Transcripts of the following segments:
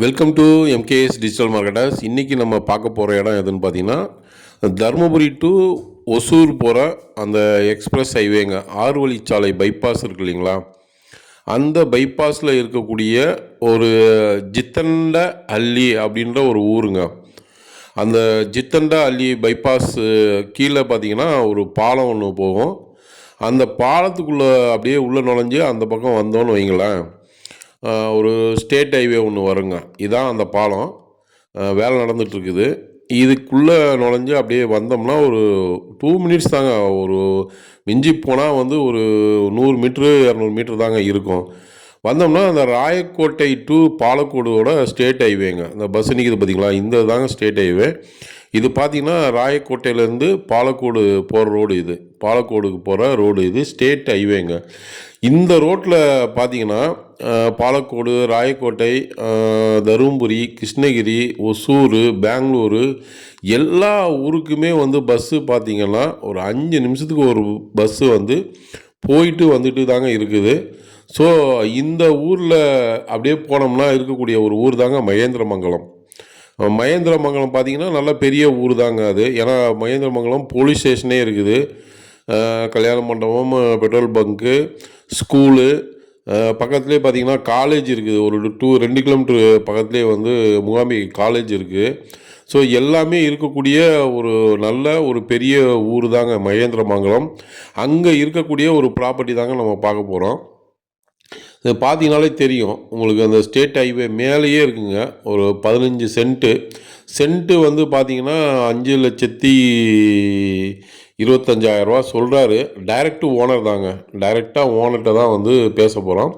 Welcome to MKS digital marketers. இன்றைக்கி நம்ம பார்க்க போகிற இடம் எதுன்னு பார்த்தீங்கன்னா, தருமபுரி டு ஒசூர் போகிற அந்த எக்ஸ்பிரஸ் ஹைவேங்க, 6 வழிச்சாலை பைபாஸ் இருக்கு இல்லைங்களா, அந்த பைபாஸில் இருக்கக்கூடிய ஒரு ஜித்தண்ட அள்ளி அப்படின்ற ஒரு ஊருங்க. அந்த ஜித்தண்ட அள்ளி பைபாஸ் கீழே பார்த்தீங்கன்னா ஒரு பாலம் ஒன்று போகும். அந்த பாலத்துக்குள்ளே அப்படியே உள்ளே நுழைஞ்சு அந்த பக்கம் வந்தோன்னு வைங்களேன், ஒரு ஸ்டேட் ஹைவே ஒன்று வருங்க. இதான் அந்த பாலம். வேலை நடந்துகிட்ருக்குது. இதுக்குள்ளே நுழைஞ்சு அப்படியே வந்தோம்னா ஒரு 2 மினிட்ஸ் தாங்க. ஒரு மிஞ்சி போனால் வந்து ஒரு 100 மீட்ரு 200 மீட்ரு தாங்க இருக்கும். வந்தோம்னா அந்த ராயக்கோட்டை டு பாலக்கோடோட ஸ்டேட் ஹைவேங்க. இந்த பஸ் நிற்கிது பார்த்தீங்களா, இந்த தாங்க ஸ்டேட் ஹைவே. இது பார்த்திங்கன்னா ராயக்கோட்டையிலேருந்து பாலக்கோடு போகிற ரோடு இது. பாலக்கோடுக்கு போகிற ரோடு இது, ஸ்டேட் ஹைவேங்க. இந்த ரோட்டில் பார்த்திங்கன்னா பாலக்கோடு, ராயக்கோட்டை, தருமபுரி, கிருஷ்ணகிரி, ஒசூர், பெங்களூரு எல்லா ஊருக்குமே வந்து பஸ்ஸு பார்த்திங்கன்னா ஒரு 5 நிமிஷத்துக்கு ஒரு பஸ்ஸு வந்து போயிட்டு வந்துட்டு தாங்க இருக்குது. ஸோ இந்த ஊரில் அப்படியே போனோம்னா இருக்கக்கூடிய ஒரு ஊர் தாங்க மகேந்திரமங்கலம். மகேந்திரமங்கலம் பார்த்திங்கன்னா நல்ல பெரிய ஊர் தாங்க அது. ஏன்னா மகேந்திரமங்கலம் போலீஸ் ஸ்டேஷனே இருக்குது, கல்யாண மண்டபம், பெட்ரோல் பங்க்கு, ஸ்கூலு, பக்கத்துலேயே பார்த்திங்கன்னா காலேஜ் இருக்குது. ஒரு 2 கிலோமீட்ரு பக்கத்துலேயே வந்து மூகாம்பிகை காலேஜ் இருக்குது. ஸோ எல்லாமே இருக்கக்கூடிய ஒரு நல்ல ஒரு பெரிய ஊர் தாங்க மகேந்திரமங்கலம். அங்கே இருக்கக்கூடிய ஒரு ப்ராப்பர்ட்டி தாங்க நம்ம பார்க்க போகிறோம். இது பார்த்தீங்கனாலே தெரியும் உங்களுக்கு, அந்த ஸ்டேட் ஹைவே மேலேயே இருக்குங்க. ஒரு 15 சென்ட்டு வந்து பார்த்திங்கன்னா 5,25,000 சொல்கிறாரு. டைரக்ட் ஓனர் தாங்க. டைரெக்டாக ஓனர்கிட்ட தான் வந்து பேச போகிறோம்.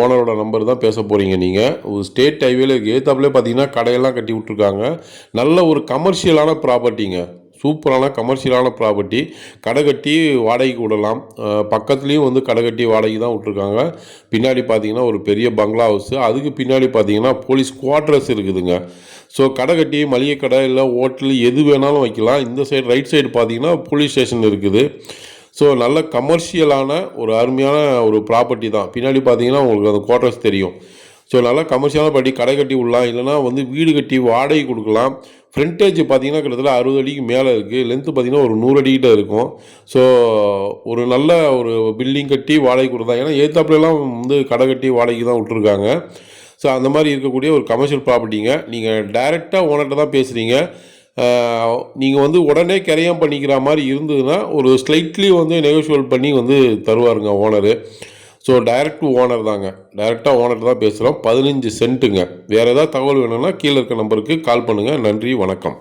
ஓனரோட நம்பர் தான் பேச போகிறீங்க நீங்கள். ஒரு ஸ்டேட் ஹைவேல ஏத்தாப்புலேயே பார்த்தீங்கன்னா கடையெல்லாம் கட்டி விட்ருக்காங்க. நல்ல ஒரு கமர்ஷியலான ப்ராப்பர்ட்டிங்க, சூப்பரான கமர்ஷியலான ப்ராப்பர்ட்டி. கடை கட்டி வாடகைக்கு விடலாம். பக்கத்துலேயும் வந்து கடை கட்டி வாடகை தான் விட்ருக்காங்க. பின்னாடி பார்த்தீங்கன்னா ஒரு பெரிய பங்களா ஹவுஸு, அதுக்கு பின்னாடி பார்த்தீங்கன்னா போலீஸ் குவார்ட்டர்ஸ் இருக்குதுங்க. ஸோ கடை கட்டி மளிகை கடை இல்லை ஹோட்டல் எது வேணாலும் வைக்கலாம். இந்த சைடு ரைட் சைடு பார்த்தீங்கன்னா போலீஸ் ஸ்டேஷன் இருக்குது. ஸோ நல்ல கமர்ஷியலான ஒரு அருமையான ஒரு ப்ராப்பர்ட்டி தான். பின்னாடி பார்த்தீங்கன்னா உங்களுக்கு அந்த குவார்ட்டர்ஸ் தெரியும். ஸோ நல்லா கமர்ஷியலான படி கடை கட்டி விடலாம், இல்லைனா வந்து வீடு கட்டி வாடகை கொடுக்கலாம். ஃப்ரண்டேஜ் பார்த்தீங்கன்னா கிட்டத்தட்ட 60 அடிக்கு மேலே இருக்குது. லென்த்து பார்த்தீங்கன்னா ஒரு 100 அடிக்கிட்ட இருக்கும். ஸோ ஒரு நல்ல ஒரு பில்டிங் கட்டி வாடகை கொடுத்தா, ஏன்னா ஏத்தாப்புலாம் வந்து கடை கட்டி வாடகைக்கு தான் விட்ருக்காங்க. ஸோ அந்த மாதிரி இருக்கக்கூடிய ஒரு கமர்ஷியல் ப்ராப்பர்ட்டிங்க. நீங்கள் டைரெக்டாக ஓனர்கிட்ட தான் பேசுகிறீங்க. நீங்கள் வந்து உடனே கிரையம் பண்ணிக்கிற மாதிரி இருந்ததுன்னா ஒரு ஸ்லைட்லி வந்து நெகோஷியபிள் பண்ணி வந்து தருவாருங்க ஓனரு. ஸோ டைரக்ட் ஓனர் தாங்க. டைரெக்டாக ஓனர்கிட்ட தான் பேசுகிறோம். 15 சென்ட்டுங்க. வேறு ஏதாவது தகவல் வேணும்னா கீழே இருக்க நம்பருக்கு கால் பண்ணுங்கள். நன்றி, வணக்கம்.